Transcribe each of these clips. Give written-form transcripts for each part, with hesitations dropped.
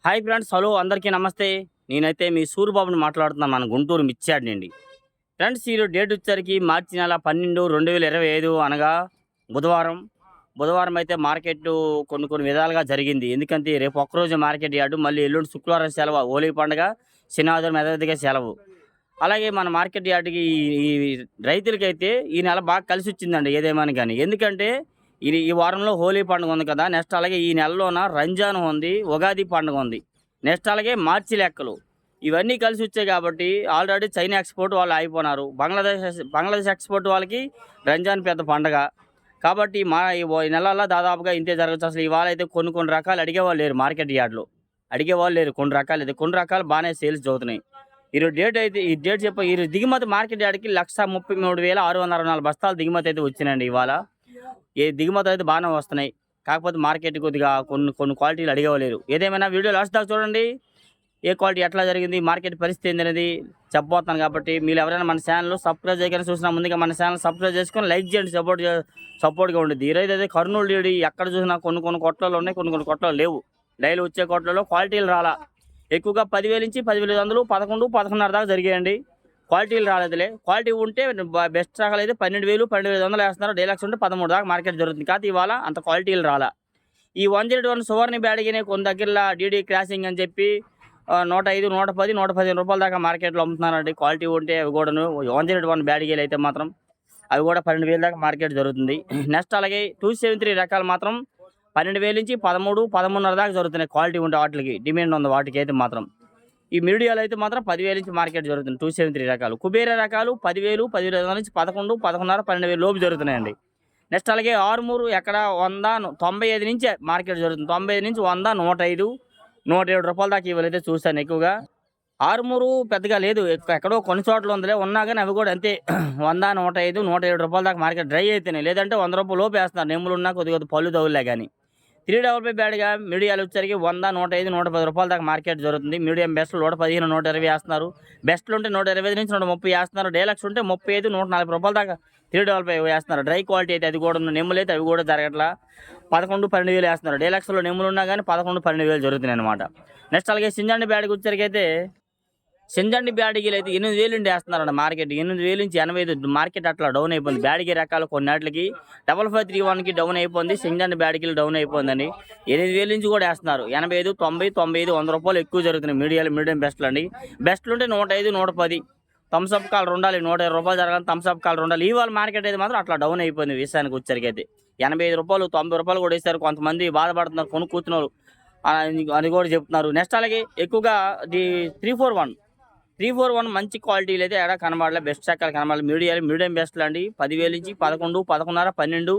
Hi friends, hello అందరికీ నమస్తే. నేనైతే మీ సూరిబాబుని మాట్లాడుతున్నాను, మన గుంటూరు మిర్చాడ్ నుండి. ఫ్రెండ్స్, ఈరోజు డేట్ వచ్చేసరికి మార్చి నెల 12 2025 అనగా బుధవారం. బుధవారం అయితే మార్కెట్ కొన్ని విధాలుగా జరిగింది. ఎందుకంటే రేపు ఒక్కరోజు మార్కెట్ యార్డు, మళ్ళీ ఎల్లుండి శుక్రవారం సెలవు, హోలీ పండుగ, శనివారం యథావిధిగా సెలవు. అలాగే మన మార్కెట్ యార్డ్కి ఈ రైతులకైతే ఈ నెల బాగా కలిసి వచ్చిందండి ఏదేమని కానీ. ఎందుకంటే ఈ వారంలో హోలీ పండుగ ఉంది కదా, నెక్స్ట్ అలాగే ఈ నెలలోన రంజాన్ ఉంది, ఉగాది పండుగ ఉంది, నెక్స్ట్ అలాగే మార్చి లెక్కలు ఇవన్నీ కలిసి వచ్చాయి. కాబట్టి ఆల్రెడీ చైనా ఎక్స్పోర్ట్ వాళ్ళు అయిపోయినారు. బంగ్లాదేశ్ ఎక్స్పోర్ట్ వాళ్ళకి రంజాన్ పెద్ద పండగ. కాబట్టి ఈ నెలల్లో దాదాపుగా ఇంతే జరగచ్చు. అసలు ఇవాళ అయితే కొన్ని రకాలు అడిగేవాళ్ళు లేరు మార్కెట్ యార్డ్లో, అడిగేవాళ్ళు లేరు. కొన్ని రకాలు బాగానే సేల్స్ చదువుతున్నాయి. ఈరోజు డేట్ అయితే ఈ డేట్ ఈరోజు దిగుమతి మార్కెట్ యార్డ్కి 1,33,664 బస్తాలు దిగుమతి అయితే వచ్చినాయండి ఇవాళ. దిగుమతి అయితే బాగానే వస్తున్నాయి. కాకపోతే మార్కెట్ కొద్దిగా కొన్ని క్వాలిటీలు అడిగేవాళ్ళు. ఏదేమైనా వీడియో లాస్ట్ దాకా చూడండి, ఏ క్వాలిటీ ఎట్లా జరిగింది, మార్కెట్ పరిస్థితి ఏంది అనేది చెప్పబోతున్నాను. కాబట్టి మీరు ఎవరైనా మన ఛానల్ సబ్స్క్రైబ్ చేయగానే చూసినా ముందుగా మన ఛానల్ సబ్స్క్రైబ్ చేసుకొని లైక్ చేయండి, సపోర్ట్గా ఉండేది. ఈరోజు అయితే కర్నూలు డీడి ఎక్కడ చూసినా కొన్ని కొట్లలో ఉన్నాయి, కొన్ని కొట్లలో లేవు. డైలీ వచ్చే కొట్లలో క్వాలిటీలు రాలా. ఎక్కువగా 10,000 నుంచి 10,500, 11, 11.5 దాకా జరిగాయండి. క్వాలిటీలు రాలేదులే. క్వాలిటీ ఉంటే బెస్ట్ రకాలు అయితే 12,000, 12,500 వేస్తున్నారు. డీలక్స్ ఉంటే 13 దాకా మార్కెట్ జరుగుతుంది. కాదు ఇవాళ అంత క్వాలిటీలు రాలా. ఈ 101 సువర్ణ బ్యాడ్గినే కొన్ని దగ్గరలో డీడీ క్రాసింగ్ అని చెప్పి 105, 110, 115 రూపాయల దాకా మార్కెట్లో అమ్ముతున్నారండి. క్వాలిటీ ఉంటే అవి కూడాను 101 బ్యాడ్గీలు అయితే మాత్రం అవి కూడా 12,000 దాకా మార్కెట్ జరుగుతుంది. నెక్స్ట్ అలాగే 273 రకాలు మాత్రం 12,000 నుంచి 13, 13.5 దాకా జరుగుతున్నాయి. క్వాలిటీ ఉంటే వాటికి డిమాండ్ ఉంది, వాటికి అయితే మాత్రం. ఈ మీడియాలో అయితే మాత్రం 10,000 నుంచి మార్కెట్ జరుగుతుంది. 273 రకాలు. కుబేర రకాలు 10,000, 10,500 నుంచి 11, 11.5, 12,000 లోపు జరుగుతున్నాయండి. నెక్స్ట్ అలాగే ఆరుమూరు ఎక్కడ 100, 95 నుంచి మార్కెట్ జరుగుతుంది. 95 నుంచి 100, 105, 107 రూపాయల దాకా ఇవాళైతే చూశాను ఎక్కువగా. ఆరుమూరు పెద్దగా లేదు, ఎక్కడో కొన్ని చోట్ల ఉందిలే, ఉన్నా కానీ అవి కూడా అంతే 100, 105, 107 రూపాయల దాకా మార్కెట్ డ్రై అయితేనే, లేదంటే 100 రూపాయలు లోపు వేస్తున్నారు. నెమ్ములున్నా కొద్దిగా పళ్ళు తగులే కానీ. 355 బ్యాడ్గా మీడియాలు వచ్చరికి 100, 105, 110 రూపాయల దాకా మార్కెట్ జరుగుతుంది. మీడియం బెస్ట్లు 115, 120 వేస్తున్నారు. బెస్ట్లు ఉంటే 125 నుంచి 130 వేస్తున్నారు. డైలక్స్ ఉంటే 35, 140 రూపాయల దాకా 355 వేస్తున్నారు. డ్రై క్వాలిటీ అయితే అది కూడా నెమ్ములు అయితే అవి కూడా జరగట్లా. 11, 12,000 వేస్తున్నారు. డైలక్స్లో నెమ్ములు ఉన్నా కానీ 11, 12,000 జరుగుతున్నాయి అనమాట. నెక్స్ట్ అలాగే సింజండి బ్యాడ్కి వచ్చరికి అయితే సింజండి బ్యాడిగీలు అయితే 8,000 నుండి వేస్తున్నారండి మార్కెట్. 8,000 నుంచి 85 మార్కెట్ అట్లా డౌన్ అయిపోయింది. బ్యాడిగీ రకాలు కొన్నిటికి 5531కి డౌన్ అయిపోయింది. సింజండి బ్యాడిగీలు డౌన్ అయిపోయిందండి. 8,000 నుంచి కూడా వేస్తున్నారు. 85, 90, 95, 100 రూపాయలు ఎక్కువ జరుగుతున్నాయి. మీడియం బెస్ట్లు అండి. బెస్ట్లు ఉంటే 105, 110. థమ్స్అప్ కాల్ ఉండాలి, 120 రూపాయలు జరగాలి. థమ్స్అప్ కాల్ ఉండాలి. ఇవాళ మార్కెట్ అయితే మాత్రం అట్లా డౌన్ అయిపోయింది. విషయానికి వచ్చరికి అయితే 85 రూపాయలు, 90 రూపాయలు కూడా వేస్తారు. కొంతమంది బాధపడుతున్నారు కొనుక్കൂతున్నారు అని కూడా చెప్తున్నారు. నెక్స్ట్ అలాగే ఎక్కువగా 341 మంచి క్వాలిటీలు అయితే ఎక్కడ కనబడలే. బెస్ట్ రకాలు కనబడాలి. మీడియం బెస్ట్లు అండి. 10,000 నుంచి 11, 11.5, 12,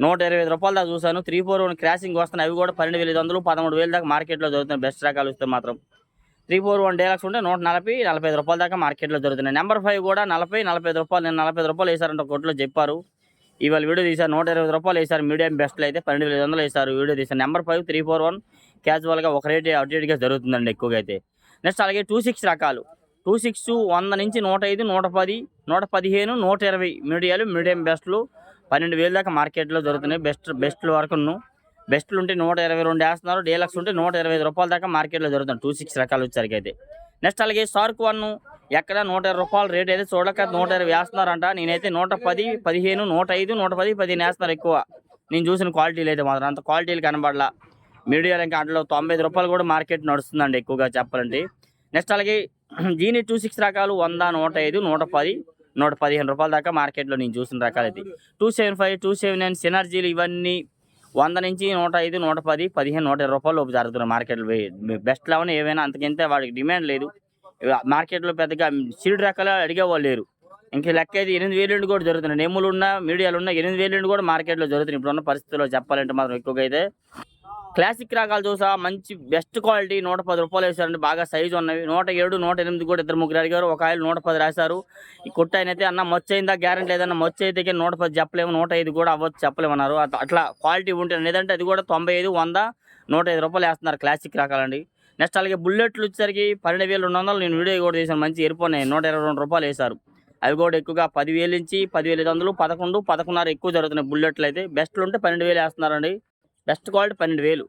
125 రూపాయల దాకా చూసాను. 341 క్రాసింగ్ వస్తున్నాయి. అవి కూడా 12,500, 13,000 దాకా మార్కెట్లో జరుగుతున్నాయి. బెస్ట్ రకాలు వస్తే మాత్రం 341 డైలాక్స్ ఉంటే 140, 45 రూపాయల దాకా మార్కెట్లో జరుగుతున్నాయి. నెంబర్ 5 కూడా 40, 45 రూపాయలు. నేను 45 రూపాయలు వేసారంట కొట్లో చెప్పారు. ఇవాళ వీడియో తీశారు. 120 రూపాయలు వేసారు. మీడియం బెస్ట్లు అయితే 12,500 వేసారు. వీడియో తీశారు. నెంబర్ 5 341 క్యాజువల్గా ఒక రేట్ అప్డేట్గా జరుగుతుందండి ఎక్కువగా అయితే. నెక్స్ట్ అలాగే 26 రకాలు 26, 100 నుంచి 105, 110, 115, 120 మీడియం బెస్ట్లు 12,000 దాకా మార్కెట్లో జరుగుతున్నాయి. బెస్ట్లు వరకును. బెస్ట్లు ఉంటే 122 వేస్తున్నారు. డీలక్స్ ఉంటే 125 రూపాయల దాకా మార్కెట్లో జరుగుతుంది. 26 రకాలు వచ్చరికి అయితే. నెక్స్ట్ అలాగే షార్క్ 1 ఎక్కడ 120 రూపాయల రేట్ అయితే చూడక 120 వేస్తున్నారంట. నేనైతే 110, 15, 105, 110, 15 వేస్తున్నారు ఎక్కువ. నేను చూసిన క్వాలిటీలు అయితే మాత్రం అంత క్వాలిటీలు కనబడలా. మీడియాలో ఇంకా అందులో 95 రూపాయలు కూడా మార్కెట్ నడుస్తుందండి ఎక్కువగా చెప్పాలంటే. నెక్స్ట్ అలాగే జీని 26 రకాలు 100, 105, 110, 115 రూపాయల దాకా మార్కెట్లో నేను చూసిన రకాలు అయితే. 275, 279 సినర్జీలు ఇవన్నీ 100 నుంచి 105, 110, 15, 120 రూపాయలు లోపు జరుగుతున్నాయి మార్కెట్లో. బెస్ట్ లెవెన్ ఏవైనా అంతకింతే వాడికి డిమాండ్ లేదు. మార్కెట్లో పెద్దగా సీడ్ రకాలు అడిగేవాళ్ళు లేరు. ఇంక లెక్క అయితే 8,000 నుండి కూడా జరుగుతున్నాయి. నెమ్ములు ఉన్న మీడియాలు ఉన్న 8,000 నుండి కూడా మార్కెట్లో జరుగుతున్నాయి. ఇప్పుడున్న పరిస్థితుల్లో చెప్పాలంటే మాత్రం ఎక్కువగా అయితే. క్లాసిక్ రకాలు చూసా మంచి బెస్ట్ క్వాలిటీ 110 రూపాయలు వేసారండి. బాగా సైజు ఉన్నవి. 107, 108 కూడా 2-3 అడిగారు. ఒక ఆయన 110 రాశారు. ఈ కొట్ట ఆయన అయితే అన్న మొచ్చ అయిందా గ్యారెంటీ లేదన్న. మొచ్చ అయితే 110 చెప్పలేము, 105 కూడా అవ్వచ్చు చెప్పలేమన్నారు. అట్లా క్వాలిటీ ఉంటే లేదంటే అది కూడా 95, 100, 105 రూపాయలు వేస్తున్నారు క్లాసిక్ రకాలండి. నెక్స్ట్ అలాగే బుల్లెట్లు వచ్చేసరికి 12,200 నేను వీడియో కూడా చేశాను. మంచి ఎరుపున్నాయి. 122 రూపాయలు వేశారు. అవి కూడా ఎక్కువగా 10,000 నుంచి 10,500, 11, 11.5 ఎక్కువ జరుగుతున్నాయి బుల్లెట్లు అయితే. బెస్ట్లు ఉంటే 12,000 వేస్తున్నారండి. Best quality 12,000.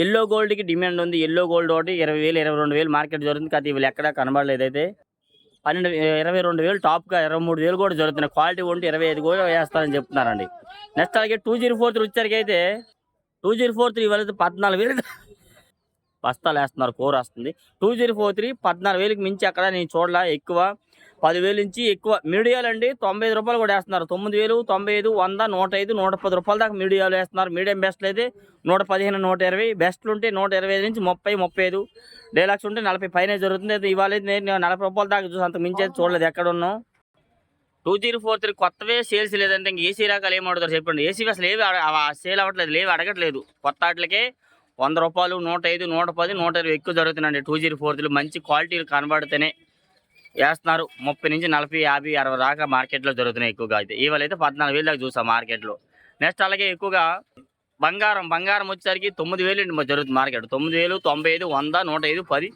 ఎల్లో గోల్డ్కి డిమాండ్ ఉంది. ఎల్లో గోల్డ్ ఒకటి 20,000 22,000 మార్కెట్ జరుగుతుంది. కానీ ఇవి ఎక్కడా కనబడలేదు. అయితే 22,000 టాప్గా 23,000 కూడా జరుగుతున్నాయి. క్వాలిటీ ఉంటే 25 కూడా వేస్తారని చెప్తున్నారండి. నెక్స్ట్ అలాగే 2043 వచ్చరికి అయితే 2043 ఇవాళ 14,000 బస్తాలు వేస్తున్నారు. కూర వస్తుంది. 2043 14,000కి మించి అక్కడ నేను చూడలా. ఎక్కువ 10,000 నుంచి ఎక్కువ మీడియాలు అండి. 95 రూపాయలు కూడా వేస్తున్నారు. 9,000, 95, 100, 105, 110 రూపాయల దాకా మీడియాలు వేస్తున్నారు. మీడియం బెస్ట్లు అయితే 115, 120, బెస్ట్లు ఉంటే 125 నుంచి 30, 35, డీలక్స్ ఉంటే 40 పైన జరుగుతుంది. అయితే ఇవాళ అయితే నేను 40 రూపాయల దాకా చూసి అంత మించి అయితే చూడలేదు. ఎక్కడ ఉన్నాం 2043 కొత్తవే సేల్స్ లేదంటే ఇంక ఏసీ రకాలు ఏమడుగుతారు చెప్పండి. ఏసీ అసలు ఏవి సేల్ అవ్వట్లేదు, లేవి అడగట్లేదు. కొత్త వాటికే 100 రూపాయలు, 105, 110, 120 ఎక్కువ జరుగుతున్నాయండి. 2043 మంచి క్వాలిటీలు కనబడితేనే వేస్తున్నారు. 30 నుంచి 40, 50, 60 దాకా మార్కెట్లో జరుగుతున్నాయి ఎక్కువగా. అయితే ఇవాళ అయితే 14,000 దాకా చూసాం మార్కెట్లో. నెక్స్ట్ అలాగే ఎక్కువగా బంగారం వచ్చేసరికి 9,000 జరుగుతుంది మార్కెట్. 9,000, 95, 100, 105, 10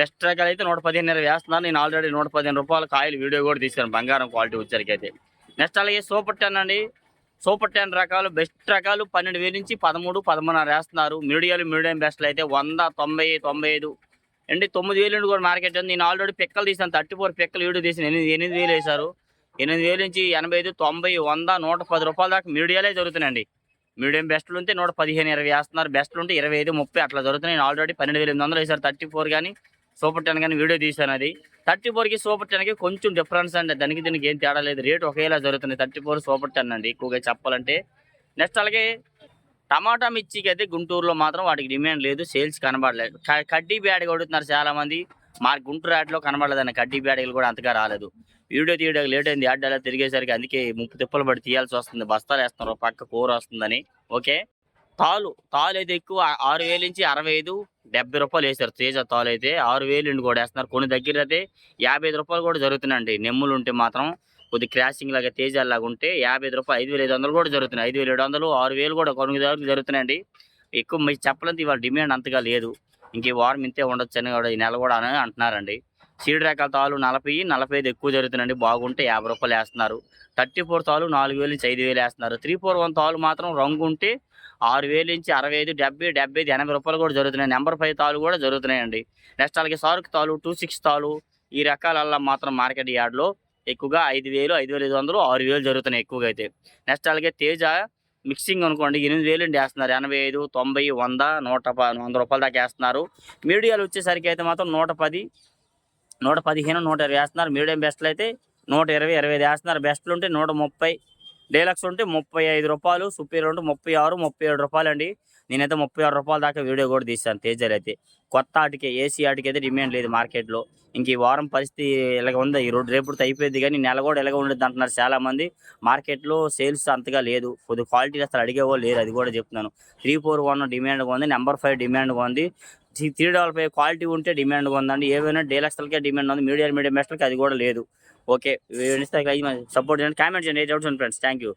బెస్ట్ రకాలు అయితే 115 వేస్తున్నారు. నేను ఆల్రెడీ 115 రూపాయల కాయలు వీడియో కూడా తీశాను బంగారం క్వాలిటీ వచ్చేసరికి అయితే. నెక్స్ట్ అలాగే సూపర్ 10 అండి. సూపర్ 10 రకాలు బెస్ట్ రకాలు 12,000 నుంచి 13, 13.5 వేస్తున్నారు. మీడియం బెస్ట్లు అయితే 100, 90, 95 అండి. 9,000 నుండి కూడా మార్కెట్ ఉంది. నేను ఆల్రెడీ పిక్కలు తీసాను. 34 పిక్కలు వీడియో తీసాను. 8,000 వేశారు. 8,000 నుంచి 85, 90, 100, 110 రూపాయల దాకా మీడియాలే జరుగుతున్నాయండి. మీడియం బెస్ట్లు ఉంటే 115, 20 వేస్తున్నారు. బెస్ట్లు ఉంటే 25, 30 అట్లా జరుగుతున్నాయి. నేను ఆల్రెడీ 12,800 వేశారు. 34 కానీ సూపర్ 10 కానీ వీడియో తీశాను. అది 34కి సూపర్ 10కి కొంచెం డిఫరెన్స్ అండి. దీనికి ఏం తేడా లేదు. రేట్ ఒకేలా జరుగుతుంది. 34 సూపర్ 10 అండి ఎక్కువగా చెప్పాలంటే. నెక్స్ట్ అలాగే టమాటా మిర్చికి అయితే గుంటూరులో మాత్రం వాటికి డిమాండ్ లేదు. సేల్స్ కనబడలేదు. కడ్డీ బ్యాడ్ కొడుతున్నారు చాలామంది. మా గుంటూరు యాడ్లో కనబడలేదండి. కడ్డీ బ్యాడ్లు కూడా అంతగా రాలేదు. వీడియో తీయడానికి లేట్ అయింది. యాడ్ అలా తిరిగేసరికి అందుకే 30 తిప్పలు పడి తీయాల్సి వస్తుంది. బస్తాలు వేస్తున్నారు పక్క కూర వస్తుందని. ఓకే. తాలు అయితే ఎక్కువ 6,000 నుంచి 65, 70 రూపాయలు వేశారు. తేజ తాలు అయితే 6,000 నుండి కూడా వేస్తున్నారు. కొన్ని దగ్గర అయితే 55 రూపాయలు కూడా జరుగుతున్నాయండి. నెమ్ములు ఉంటే మాత్రం కొద్ది క్రాసింగ్ లాగా తేజ లాగా ఉంటే 55 రూపాయలు, 5,500 కూడా జరుగుతున్నాయి. 5,700, 6,000 కూడా కొన్ని దగ్గర జరుగుతున్నాయండి. ఎక్కువ మీకు చెప్పాలంటే ఇవాళ డిమాండ్ అంతగా లేదు. ఇంక ఈ వారం ఇంతే ఉండొచ్చు అని కూడా ఈ నెల కూడా అని అంటున్నారండి. సీడ్ రకాల తాలు 40, 45 ఎక్కువ జరుగుతున్నాయండి. బాగుంటే 50 రూపాయలు వేస్తున్నారు. 34 తాలు 4,000 నుంచి 5,000 వేస్తున్నారు. 341 తాలు మాత్రం రంగు ఉంటే 6,000 నుంచి 65, 70, 75, 80 రూపాయలు కూడా జరుగుతున్నాయి. నెంబర్ 5 తాలు కూడా జరుగుతున్నాయండి. నెక్స్ట్ అలాగే సారుకు తాలు 26 తాలు ఈ రకాలల్లో మాత్రం మార్కెట్ యార్డ్లో ఎక్కువగా 5,000, 5,500, 6,000 జరుగుతున్నాయి ఎక్కువగా అయితే. నెక్స్ట్ అలాగే తేజ మిక్సింగ్ అనుకోండి 8,000 నుండి వేస్తున్నారు. 85, 90, 100, 100 రూపాయల దాకా వేస్తున్నారు. మీడియాలు వచ్చేసరికి అయితే మాత్రం 110, 115, 120 వేస్తున్నారు. మీడియం బెస్ట్లు అయితే 120, 25 వేస్తున్నారు. బెస్ట్లు ఉంటే 130, డీలక్స్ ఉంటే 35 రూపాయలు, సుపీరియర్ ఉంటే 36, 37 రూపాయలు అండి. నేనైతే 36 రూపాయల దాకా వీడియో కూడా తీశాను తేజాలు అయితే. కొత్త ఆటికి ఏసీ ఆటికి అయితే డిమాండ్ లేదు మార్కెట్లో. ఇంక ఈ వారం పరిస్థితి ఇలాగ ఉంది. ఈ రోడ్డు రేపుతో అయిపోయింది కానీ నెల కూడా ఇలాగ ఉండదు అంటున్నారు చాలామంది. మార్కెట్లో సేల్స్ అంతగా లేదు. కొద్ది క్వాలిటీ అసలు అడిగేవాళ్ళు లేరు. అది కూడా చెప్తున్నాను. 341 డిమాండ్గా ఉంది. నెంబర్ 5 డిమాండ్గా ఉంది. 355 క్వాలిటీ ఉంటే డిమాండ్గా ఉందండి. ఏవైనా డీలక్స్లకే డిమాండ్ ఉంది. మీడియం బెస్ట్లకి అది కూడా లేదు. ఓకే. సపోర్ట్ చేయండి, కామెంట్ చేయండి. ఏ డౌట్స్ ఉంది ఫ్రెండ్స్. Thank you.